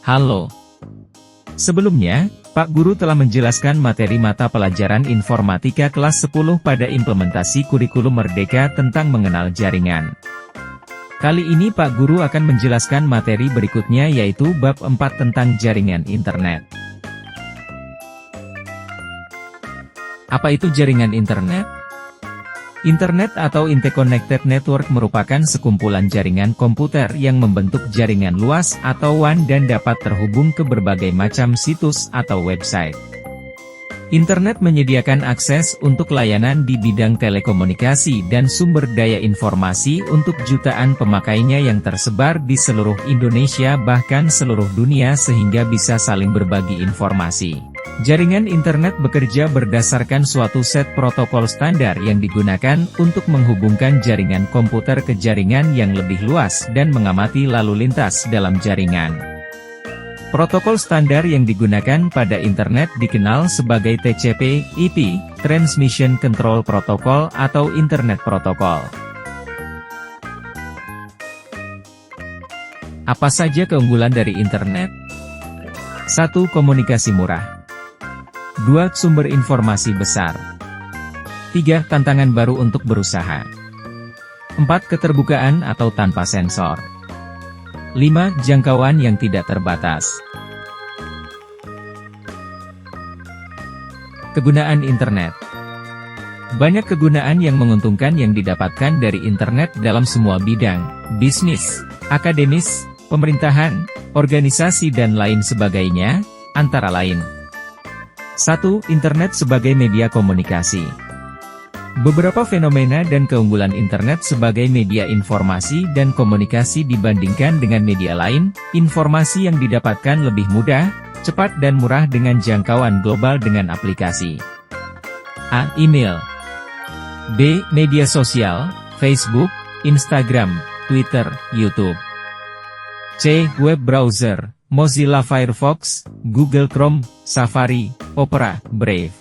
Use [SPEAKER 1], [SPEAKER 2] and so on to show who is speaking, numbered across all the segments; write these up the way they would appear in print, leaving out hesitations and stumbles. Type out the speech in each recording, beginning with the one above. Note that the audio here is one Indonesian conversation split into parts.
[SPEAKER 1] Halo. Sebelumnya, Pak Guru telah menjelaskan materi mata pelajaran informatika kelas 10 pada implementasi kurikulum Merdeka tentang mengenal jaringan. Kali ini Pak Guru akan menjelaskan materi berikutnya yaitu bab 4 tentang jaringan internet. Apa itu jaringan internet? Internet atau Interconnected Network merupakan sekumpulan jaringan komputer yang membentuk jaringan luas atau WAN dan dapat terhubung ke berbagai macam situs atau website. Internet menyediakan akses untuk layanan di bidang telekomunikasi dan sumber daya informasi untuk jutaan pemakainya yang tersebar di seluruh Indonesia bahkan seluruh dunia sehingga bisa saling berbagi informasi. Jaringan internet bekerja berdasarkan suatu set protokol standar yang digunakan untuk menghubungkan jaringan komputer ke jaringan yang lebih luas dan mengamati lalu lintas dalam jaringan. Protokol standar yang digunakan pada internet dikenal sebagai TCP/IP, Transmission Control Protocol atau Internet Protocol. Apa saja keunggulan dari internet? 1. Komunikasi murah. 2. Sumber informasi besar. 3. Tantangan baru untuk berusaha. 4. Keterbukaan atau tanpa sensor. 5. Jangkauan yang tidak terbatas. Kegunaan internet. Banyak kegunaan yang menguntungkan yang didapatkan dari internet dalam semua bidang, bisnis, akademis, pemerintahan, organisasi dan lain sebagainya, antara lain. 1. Internet sebagai media komunikasi. Beberapa fenomena dan keunggulan internet sebagai media informasi dan komunikasi dibandingkan dengan media lain, informasi yang didapatkan lebih mudah, cepat dan murah dengan jangkauan global dengan aplikasi. A. Email. B. Media sosial, Facebook, Instagram, Twitter, YouTube. C. Web browser, Mozilla Firefox, Google Chrome, Safari, Opera, Brave.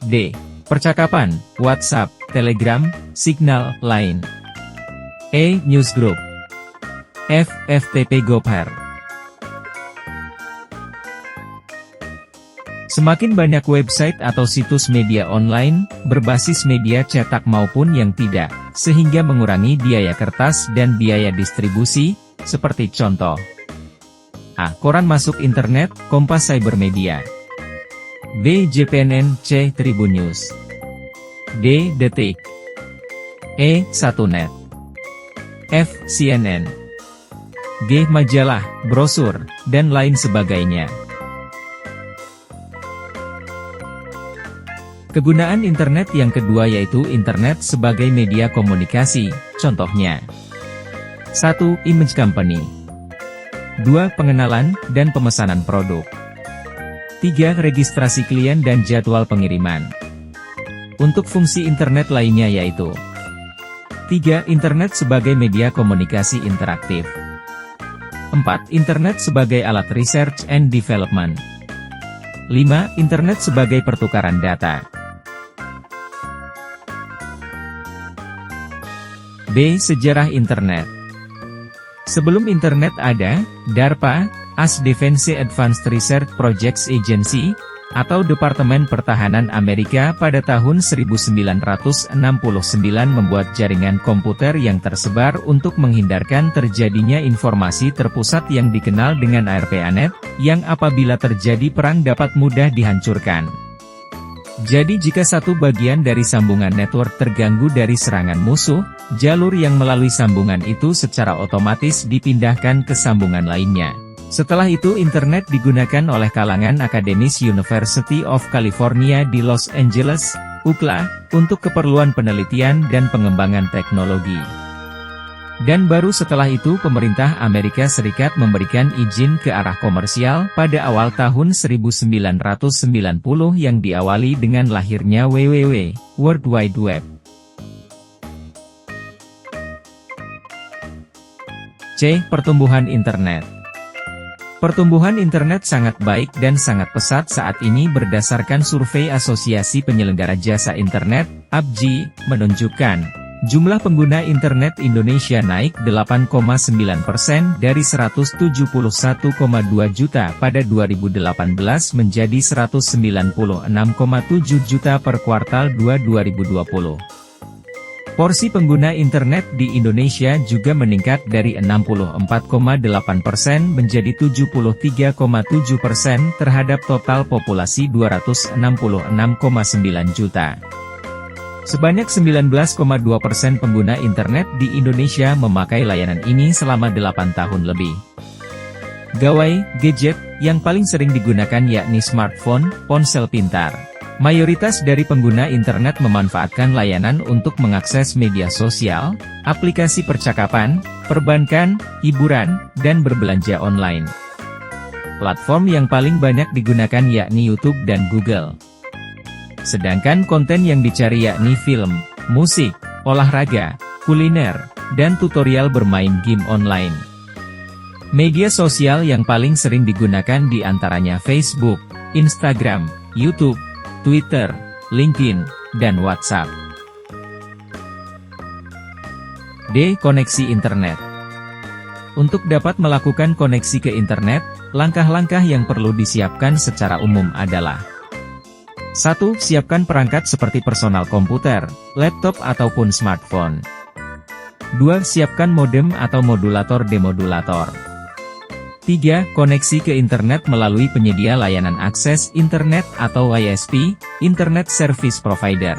[SPEAKER 1] D. Percakapan, WhatsApp, Telegram, Signal, Line. E. Newsgroup. F. FTP Gopher. Semakin banyak website atau situs media online, berbasis media cetak maupun yang tidak, sehingga mengurangi biaya kertas dan biaya distribusi, seperti contoh. A. Koran masuk internet, Kompas Cybermedia. B. JPNN, C. Tribun News. D. Detik. E. Satunet. F. CNN. G. Majalah, brosur, dan lain sebagainya. Kegunaan internet yang kedua yaitu internet sebagai media komunikasi, contohnya. 1. Image company. 2. Pengenalan dan pemesanan produk. 3. Registrasi klien dan jadwal pengiriman. Untuk fungsi internet lainnya yaitu 3. Internet sebagai media komunikasi interaktif. 4. Internet sebagai alat research and development. 5. Internet sebagai pertukaran data. B. Sejarah internet. Sebelum internet ada, DARPA, AS Defense Advanced Research Projects Agency, atau Departemen Pertahanan Amerika pada tahun 1969 membuat jaringan komputer yang tersebar untuk menghindarkan terjadinya informasi terpusat yang dikenal dengan ARPANET, yang apabila terjadi perang dapat mudah dihancurkan. Jadi jika satu bagian dari sambungan network terganggu dari serangan musuh, jalur yang melalui sambungan itu secara otomatis dipindahkan ke sambungan lainnya. Setelah itu internet digunakan oleh kalangan akademis University of California di Los Angeles, UCLA, untuk keperluan penelitian dan pengembangan teknologi. Dan baru setelah itu pemerintah Amerika Serikat memberikan izin ke arah komersial pada awal tahun 1990 yang diawali dengan lahirnya WWW, World Wide Web. C. Pertumbuhan internet. Pertumbuhan internet sangat baik dan sangat pesat saat ini berdasarkan survei Asosiasi Penyelenggara Jasa Internet, APJ, menunjukkan Jumlah pengguna internet Indonesia naik 8,9% dari 171,2 juta pada 2018 menjadi 196,7 juta per kuartal 2 2020. Porsi pengguna internet di Indonesia juga meningkat dari 64,8% menjadi 73,7% terhadap total populasi 266,9 juta. Sebanyak 19,2% pengguna internet di Indonesia memakai layanan ini selama 8 tahun lebih. Gawai, gadget, yang paling sering digunakan yakni smartphone, ponsel pintar. Mayoritas dari pengguna internet memanfaatkan layanan untuk mengakses media sosial, aplikasi percakapan, perbankan, hiburan, dan berbelanja online. Platform yang paling banyak digunakan yakni YouTube dan Google. Sedangkan konten yang dicari yakni film, musik, olahraga, kuliner, dan tutorial bermain game online. Media sosial yang paling sering digunakan di antaranya Facebook, Instagram, YouTube, Twitter, LinkedIn, dan WhatsApp. D. Koneksi internet. Untuk dapat melakukan koneksi ke internet, langkah-langkah yang perlu disiapkan secara umum adalah: 1. Siapkan perangkat seperti personal komputer, laptop ataupun smartphone. 2. Siapkan modem atau modulator demodulator. 3. Koneksi ke internet melalui penyedia layanan akses internet atau ISP, Internet Service Provider.